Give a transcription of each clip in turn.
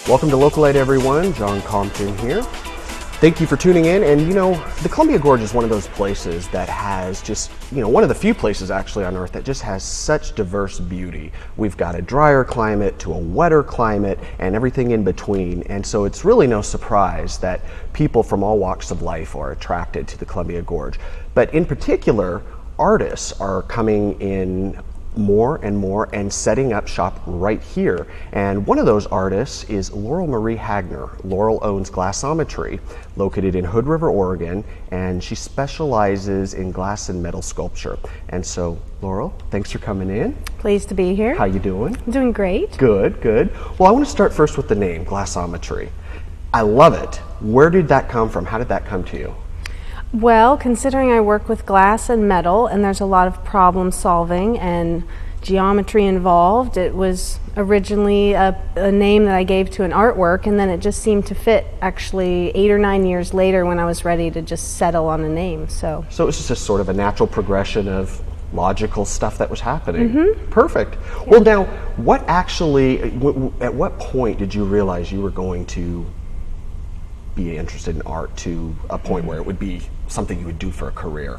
Welcome to Localite, everyone. John Compton here. Thank you for tuning in. And you know, the Columbia Gorge is one of those places that has just, one of the few places actually on Earth that just has such diverse beauty. We've got a drier climate to a wetter climate and everything in between. And so it's really no surprise that people from all walks of life are attracted to the Columbia Gorge. But in particular, artists are coming in more and more and setting up shop right here. And one of those artists is Laurel Marie Hagner. Laurel owns Glassometry, located in Hood River, Oregon, and she specializes in glass and metal sculpture. And so, Laurel, thanks for coming in. Pleased to be here. How you doing? I'm doing great. Good, good. Well, I want to start first with the name, Glassometry. I love it. Where did that come from? How did that come to you? Well, considering I work with glass and metal, and there's a lot of problem solving and geometry involved, it was originally a name that I gave to an artwork, and then it just seemed to fit actually 8 or 9 years later when I was ready to just settle on a name. So it was just sort of a natural progression of logical stuff that was happening. Mm-hmm. Perfect. Yeah. Well, now, at what point did you realize you were going to be interested in art to a point where it would be something you would do for a career?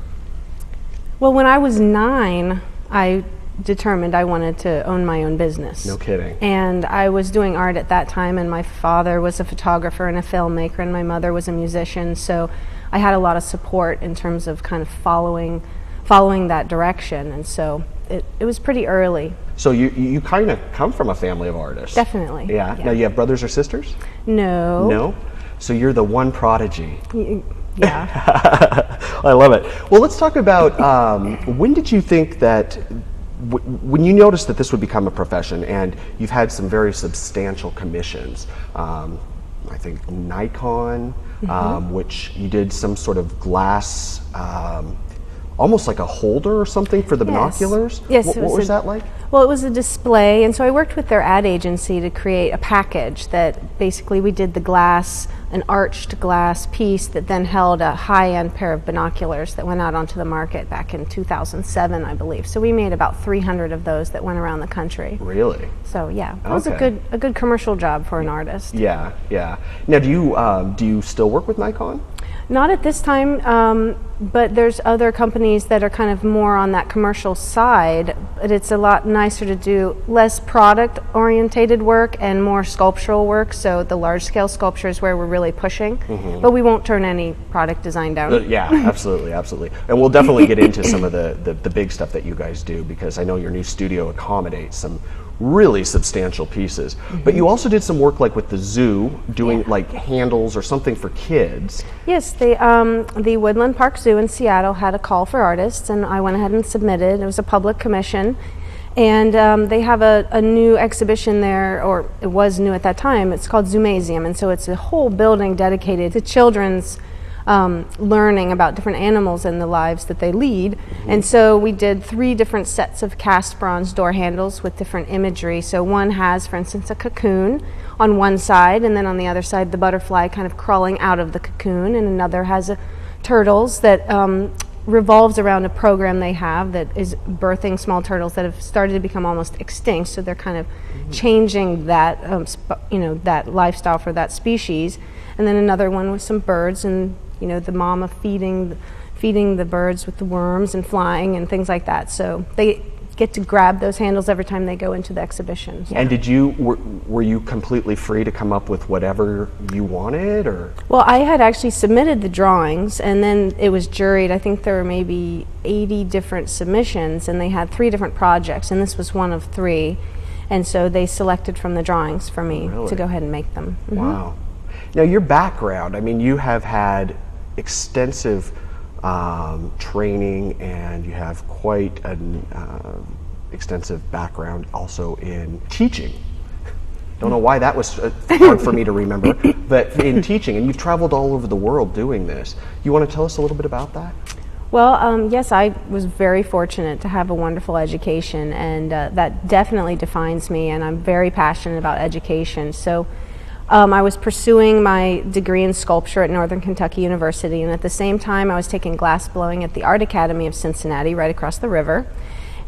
Well, when I was 9, I determined I wanted to own my own business. No kidding. And I was doing art at that time, and my father was a photographer and a filmmaker, and my mother was a musician, so I had a lot of support in terms of kind of following that direction, and so it was pretty early. So you kind of come from a family of artists. Definitely. Yeah. Now, you have brothers or sisters? No. No? So you're the one prodigy. Yeah. I love it. Well, let's talk about when did you think that, when you noticed that this would become a profession, and you've had some very substantial commissions, I think Nikon, which you did some sort of glass, almost like a holder or something for the binoculars? Yes. What was that like? Well, it was a display, and so I worked with their ad agency to create a package that basically we did the glass, an arched glass piece that then held a high-end pair of binoculars that went out onto the market back in 2007, I believe. So we made about 300 of those that went around the country. Really? So yeah, it was a good commercial job for an artist. Yeah, yeah. Now, do you still work with Nikon? Not at this time, but there's other companies that are kind of more on that commercial side, but it's a lot nicer to do less product-orientated work and more sculptural work, so the large-scale sculpture is where we're really pushing, but we won't turn any product design down. Yeah, absolutely, absolutely. And we'll definitely get into some of the big stuff that you guys do, because I know your new studio accommodates some really substantial pieces. But you also did some work like with the zoo, doing like handles or something for kids. Yes, the Woodland Park Zoo in Seattle had a call for artists, and I went ahead and submitted. It was a public commission, and they have a new exhibition there, or it was new at that time. It's called Zoomazium, and so it's a whole building dedicated to children's learning about different animals and the lives that they lead. And so we did 3 different sets of cast bronze door handles with different imagery. So one has, for instance, a cocoon on one side, and then on the other side the butterfly kind of crawling out of the cocoon, and another has turtles that revolves around a program they have that is birthing small turtles that have started to become almost extinct, so they're kind of changing that that lifestyle for that species. And then another one with some birds, and the mama feeding the birds with the worms and flying and things like that. So they get to grab those handles every time they go into the exhibition. Yeah. And were you completely free to come up with whatever you wanted, or? Well, I had actually submitted the drawings, and then it was juried. I think there were maybe 80 different submissions, and they had 3 different projects, and this was one of 3. And so they selected from the drawings for me to go ahead and make them. Wow. Now, your background, I mean, you have had extensive training, and you have quite an extensive background also in teaching. Don't know why that was hard for me to remember, but in teaching, and you've traveled all over the world doing this. You want to tell us a little bit about that? Well, yes, I was very fortunate to have a wonderful education, and that definitely defines me, and I'm very passionate about education. So I was pursuing my degree in sculpture at Northern Kentucky University, and at the same time I was taking glass blowing at the Art Academy of Cincinnati right across the river.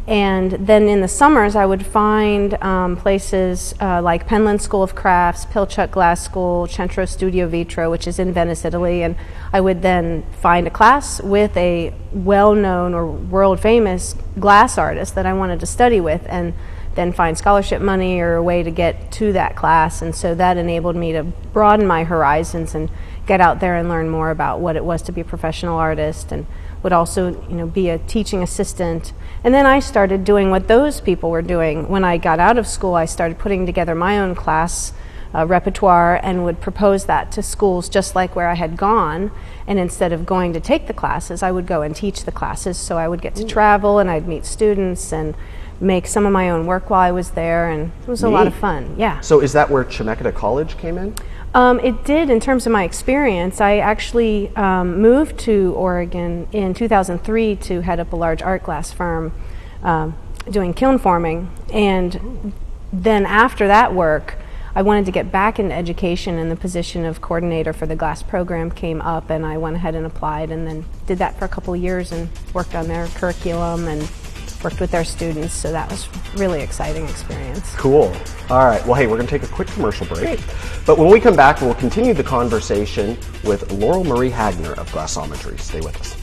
And then in the summers, I would find places like Penland School of Crafts, Pilchuck Glass School, Centro Studio Vitro, which is in Venice, Italy, and I would then find a class with a well-known or world-famous glass artist that I wanted to study with, and then find scholarship money or a way to get to that class. And so that enabled me to broaden my horizons and get out there and learn more about what it was to be a professional artist, and would also, be a teaching assistant. And then I started doing what those people were doing. When I got out of school, I started putting together my own class repertoire and would propose that to schools just like where I had gone. And instead of going to take the classes, I would go and teach the classes. So I would get to travel, and I'd meet students and make some of my own work while I was there, and it was a lot of fun. Yeah. So is that where Chemeketa College came in? It did in terms of my experience. I actually moved to Oregon in 2003 to head up a large art glass firm doing kiln forming. And then after that work, I wanted to get back into education, and the position of coordinator for the glass program came up, and I went ahead and applied, and then did that for a couple of years and worked on their curriculum and worked with their students, so that was really exciting experience. Cool. All right. Well, hey, we're going to take a quick commercial break. Great. But when we come back, we'll continue the conversation with Laurel Marie Hagner of Glassometry. Stay with us.